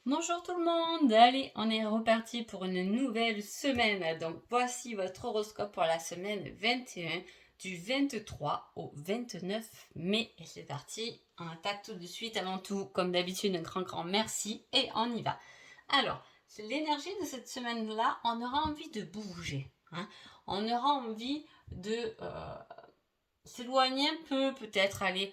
Bonjour tout le monde, allez, on est reparti pour une nouvelle semaine. Donc voici votre horoscope pour la semaine 21 du 23 au 29 mai. Et c'est parti, on attaque tout de suite. Avant tout, comme d'habitude, un grand merci et on y va. Alors, c'est l'énergie de cette semaine-là, on aura envie de bouger. On aura envie de s'éloigner un peu, peut-être aller.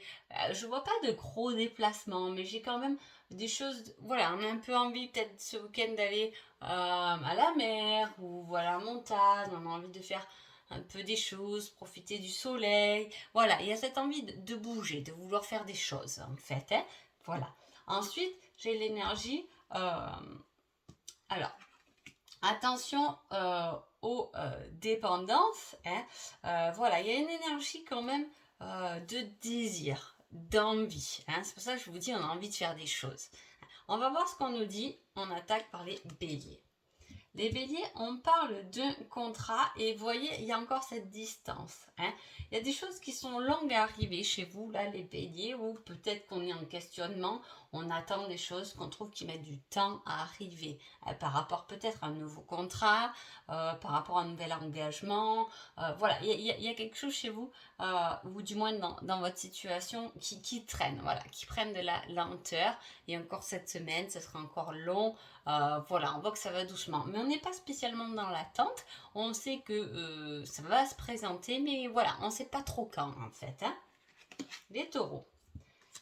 Je vois pas de gros déplacements, mais j'ai quand même des choses. Voilà, on a un peu envie peut-être ce week-end d'aller à la mer ou voilà, en montagne. On a envie de faire un peu des choses, profiter du soleil. Voilà, il y a cette envie de bouger, de vouloir faire des choses en fait. Voilà. Ensuite, j'ai l'énergie. Alors, attention aux dépendances. Voilà, il y a une énergie quand même de désir, d'envie. C'est pour ça que je vous dis, on a envie de faire des choses. On va voir ce qu'on nous dit. On attaque par les béliers. Les béliers, on parle d'un contrat et vous voyez, il y a encore cette distance. Il y a des choses qui sont longues à arriver chez vous, là, les béliers, ou peut-être qu'on est en questionnement, on attend des choses qu'on trouve qui mettent du temps à arriver, par rapport peut-être à un nouveau contrat, par rapport à un nouvel engagement. Voilà, il y a quelque chose chez vous, ou du moins dans votre situation, qui traîne, voilà, qui prennent de la lenteur. Et encore cette semaine, ce sera encore long. Voilà, on voit que ça va doucement. Mais on n'est pas spécialement dans l'attente. On sait que ça va se présenter, mais voilà, on ne sait pas trop quand en fait. Les taureaux.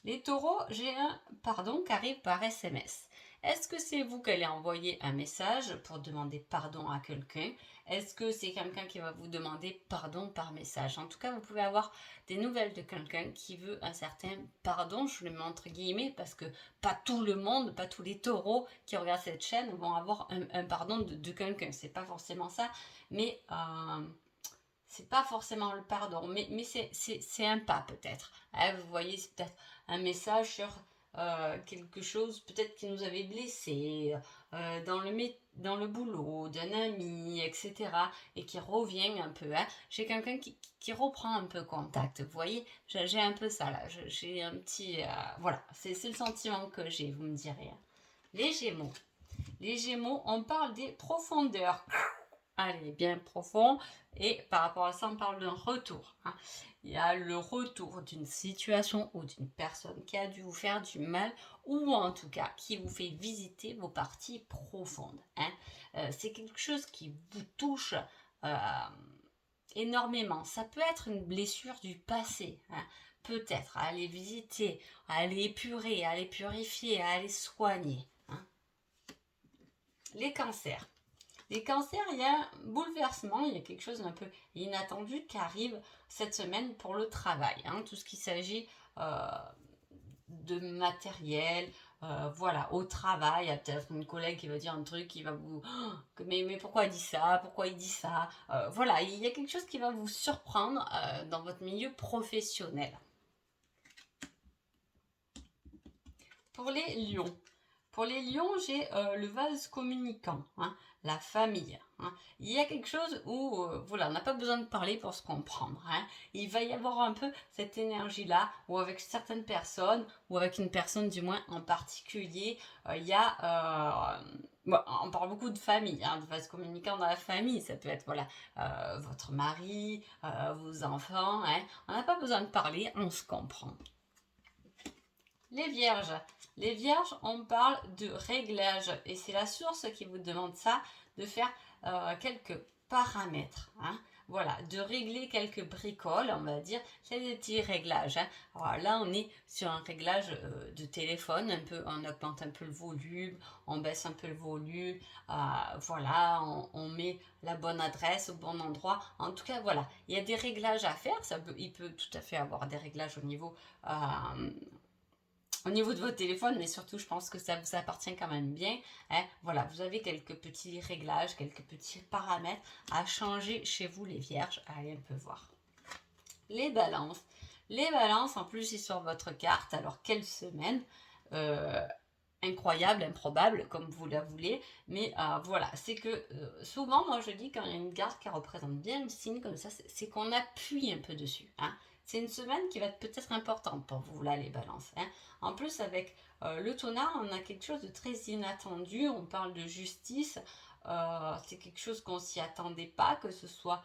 Les taureaux, j'ai un pardon qui arrive par SMS. Est-ce que c'est vous qui allez envoyer un message pour demander pardon à quelqu'un? Est-ce que c'est quelqu'un qui va vous demander pardon par message? En tout cas, vous pouvez avoir des nouvelles de quelqu'un qui veut un certain pardon, je le mets entre guillemets, parce que pas tout le monde, pas tous les taureaux qui regardent cette chaîne vont avoir un pardon de quelqu'un. C'est pas forcément ça, mais c'est pas forcément le pardon, mais c'est un pas peut-être. Vous voyez, c'est peut-être un message sur quelque chose peut-être qui nous avait blessé dans le boulot d'un ami, etc. Et qui revient un peu. J'ai quelqu'un qui reprend un peu contact. Vous voyez, j'ai un peu ça là. J'ai un petit. Voilà, c'est le sentiment que j'ai, vous me direz. Les Gémeaux. Les Gémeaux, on parle des profondeurs. Allez, bien profond. Et par rapport à ça, on parle d'un retour. Il y a le retour d'une situation ou d'une personne qui a dû vous faire du mal ou en tout cas qui vous fait visiter vos parties profondes. C'est quelque chose qui vous touche euh, énormément. Ça peut être une blessure du passé. Peut-être à aller visiter, à aller épurer, à aller purifier, à aller soigner. Les cancers. Les cancers, il y a un bouleversement, il y a quelque chose d'un peu inattendu qui arrive cette semaine pour le travail. Tout ce qui s'agit de matériel, voilà, au travail, il y a peut-être une collègue qui va dire un truc qui va vous... mais pourquoi il dit ça? Pourquoi il dit ça? Voilà, il y a quelque chose qui va vous surprendre dans votre milieu professionnel. Pour les lions, j'ai le vase communicant, la famille. Il y a quelque chose où, voilà, on n'a pas besoin de parler pour se comprendre. Il va y avoir un peu cette énergie-là, ou avec certaines personnes, ou avec une personne du moins en particulier, il y a... bon, on parle beaucoup de famille, de vase communicant dans la famille. Ça peut être, voilà, votre mari, vos enfants. On n'a pas besoin de parler, on se comprend. Les vierges. Les vierges, on parle de réglage et c'est la source qui vous demande ça, de faire quelques paramètres. Voilà, de régler quelques bricoles, on va dire, c'est des petits réglages. Alors là, on est sur un réglage de téléphone, un peu, on augmente un peu le volume, on baisse un peu le volume, voilà, on met la bonne adresse au bon endroit. En tout cas, voilà, il y a des réglages à faire. Il peut tout à fait avoir des réglages au niveau de votre téléphone, mais surtout, je pense que ça vous appartient quand même bien. Voilà, vous avez quelques petits réglages, quelques petits paramètres à changer chez vous, les vierges. Allez un peu voir. Les balances. Les balances, en plus, c'est sur votre carte. Alors, quelle semaine incroyable, improbable, comme vous la voulez. Mais voilà, c'est que souvent, moi, je dis, quand il y a une carte qui représente bien le signe comme ça, c'est qu'on appuie un peu dessus. C'est une semaine qui va être peut-être importante pour vous, là, les balances. Hein. En plus, avec le tonnerre, on a quelque chose de très inattendu. On parle de justice. C'est quelque chose qu'on s'y attendait pas, que ce soit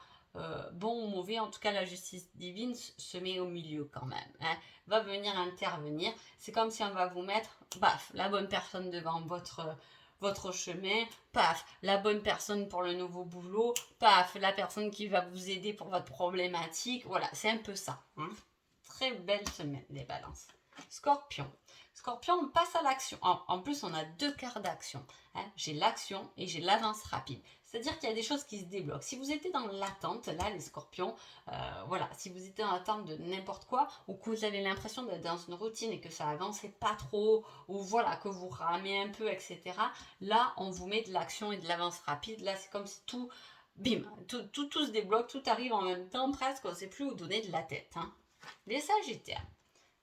bon ou mauvais. En tout cas, la justice divine se met au milieu quand même. Hein. Va venir intervenir. C'est comme si on va vous mettre, baf, la bonne personne devant votre chemin, paf, la bonne personne pour le nouveau boulot, paf, la personne qui va vous aider pour votre problématique. Voilà, c'est un peu ça. Hein. Très belle semaine, les balances. Scorpion. Scorpion, on passe à l'action. En plus, on a 2 quarts d'action. Hein. J'ai l'action et j'ai l'avance rapide. C'est-à-dire qu'il y a des choses qui se débloquent. Si vous étiez dans l'attente, là, les scorpions, voilà, si vous étiez dans l'attente de n'importe quoi, ou que vous avez l'impression d'être dans une routine et que ça avançait pas trop, ou voilà, que vous ramez un peu, etc., là, on vous met de l'action et de l'avance rapide. Là, c'est comme si tout, bim, tout se débloque, tout arrive en même temps, presque, on ne sait plus où donner de la tête. Hein. Les Sagittaires.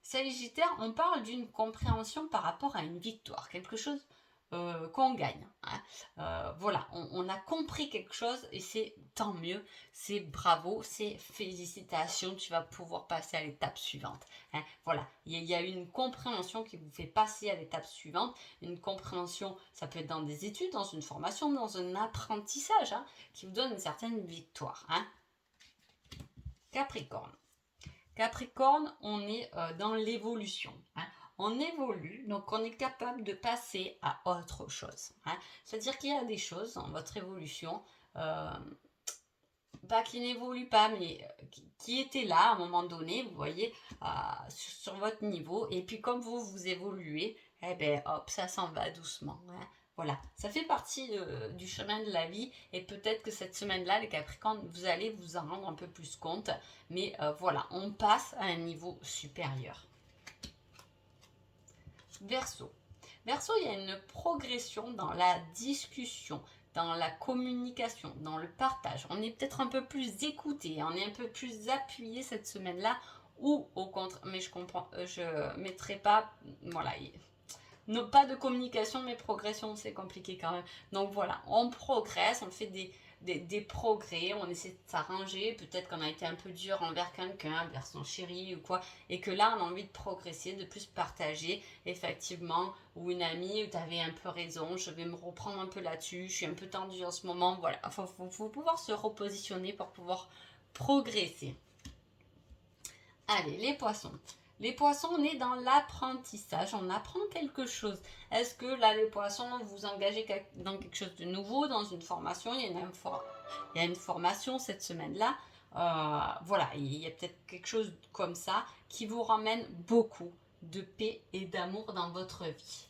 Sagittaire, on parle d'une compréhension par rapport à une victoire, quelque chose qu'on gagne. Hein. Voilà, on a compris quelque chose et c'est tant mieux, c'est bravo, c'est félicitations, tu vas pouvoir passer à l'étape suivante. Hein. Voilà, il y a une compréhension qui vous fait passer à l'étape suivante. Une compréhension, ça peut être dans des études, dans une formation, dans un apprentissage, hein, qui vous donne une certaine victoire. Hein. Capricorne. Capricorne, on est dans l'évolution. Hein. On évolue, donc on est capable de passer à autre chose. Hein. C'est-à-dire qu'il y a des choses dans votre évolution, pas qui n'évoluent pas, mais qui étaient là à un moment donné, vous voyez, sur votre niveau. Et puis comme vous évoluez, eh ben hop, ça s'en va doucement. Hein. Voilà, ça fait partie du chemin de la vie et peut-être que cette semaine-là, les Capricornes, vous allez vous en rendre un peu plus compte. Mais voilà, on passe à un niveau supérieur. Verseau. Verseau, il y a une progression dans la discussion, dans la communication, dans le partage. On est peut-être un peu plus écouté, on est un peu plus appuyé cette semaine-là ou au contraire, mais je comprends, je mettrai pas, voilà, non, pas de communication, mais progression, c'est compliqué quand même. Donc voilà, on progresse, on fait des progrès, on essaie de s'arranger. Peut-être qu'on a été un peu dur envers quelqu'un, envers son chéri ou quoi, et que là, on a envie de progresser, de plus partager, effectivement, ou une amie, où tu avais un peu raison, je vais me reprendre un peu là-dessus, je suis un peu tendue en ce moment. Voilà, faut pouvoir se repositionner pour pouvoir progresser. Allez, les poissons. Les poissons, on est dans l'apprentissage, on apprend quelque chose. Est-ce que là, les poissons, vous engagez dans quelque chose de nouveau, dans une formation? Il y a une formation cette semaine-là. Voilà, il y a peut-être quelque chose comme ça qui vous ramène beaucoup de paix et d'amour dans votre vie.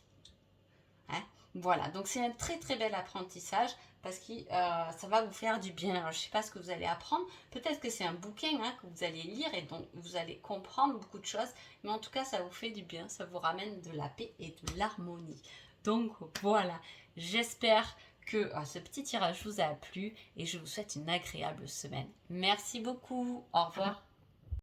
Hein. Voilà, donc c'est un très très bel apprentissage parce que ça va vous faire du bien. Alors, je ne sais pas ce que vous allez apprendre, peut-être que c'est un bouquin hein, que vous allez lire et donc vous allez comprendre beaucoup de choses, mais en tout cas ça vous fait du bien, ça vous ramène de la paix et de l'harmonie. Donc voilà, j'espère que ce petit tirage vous a plu et je vous souhaite une agréable semaine. Merci beaucoup, au revoir.